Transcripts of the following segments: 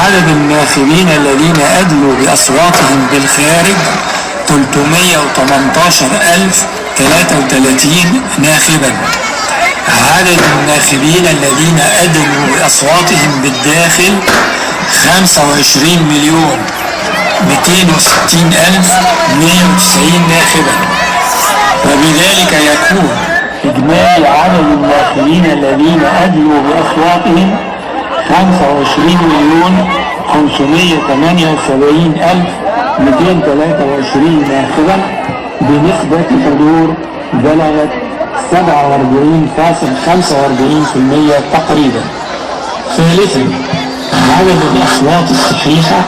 عدد الناخبين الذين أدلوا بأصواتهم بالخارج 318,033 ناخبا. عدد الناخبين الذين أدلوا بأصواتهم بالداخل 25,260,190 ناخبا. وبذلك يكون إجمالي عدد الناخبين الذين أدلوا بأصواتهم 25,578,223 ناخبا، بنسبة حضور بلغت 47.45% تقريبا. ثالثا، عدد الأصوات الصحيحة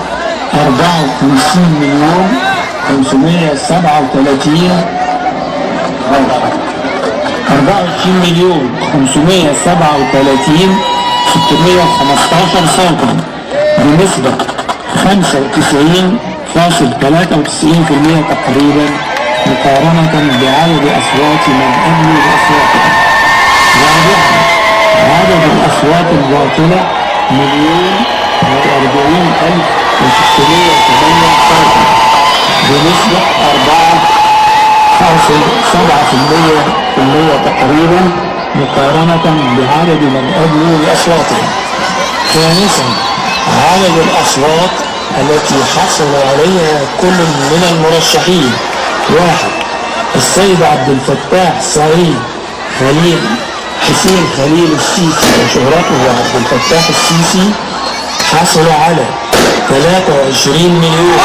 24,537,615 صوتا، بنسبة 95.93% تقريبا، مقارنة بعدد أصوات من أدلوا بأصواتهم. رابعا، عدد الأصوات الباطلة 1,040,608 صوتا، بنسبة 4.7% تقريبا، مقارنة بعدد من أدلوا بأصواتهم. خامسا، عدد الأصوات التي حصل عليها كل من المرشحين: 1. السيد عبد الفتاح سعيد خليل حسين خليل السيسي وشهرته عبد الفتاح السيسي، حصل على 23 مليون.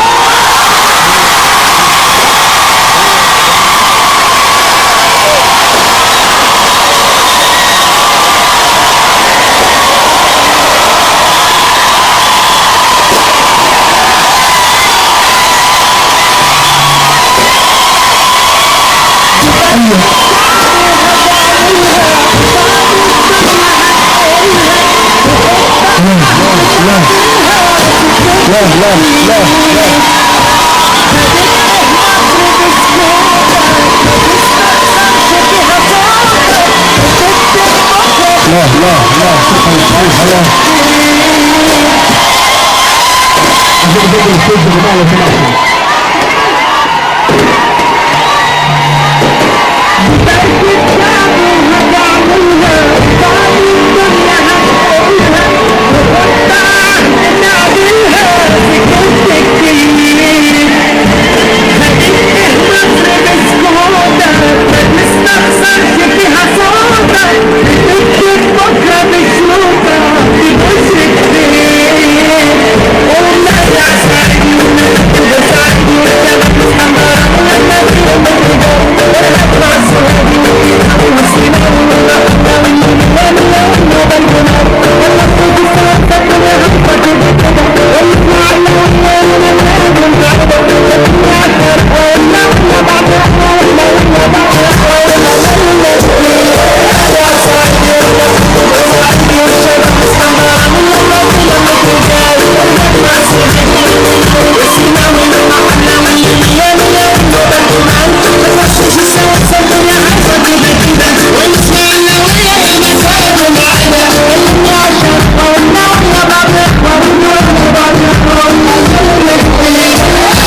لا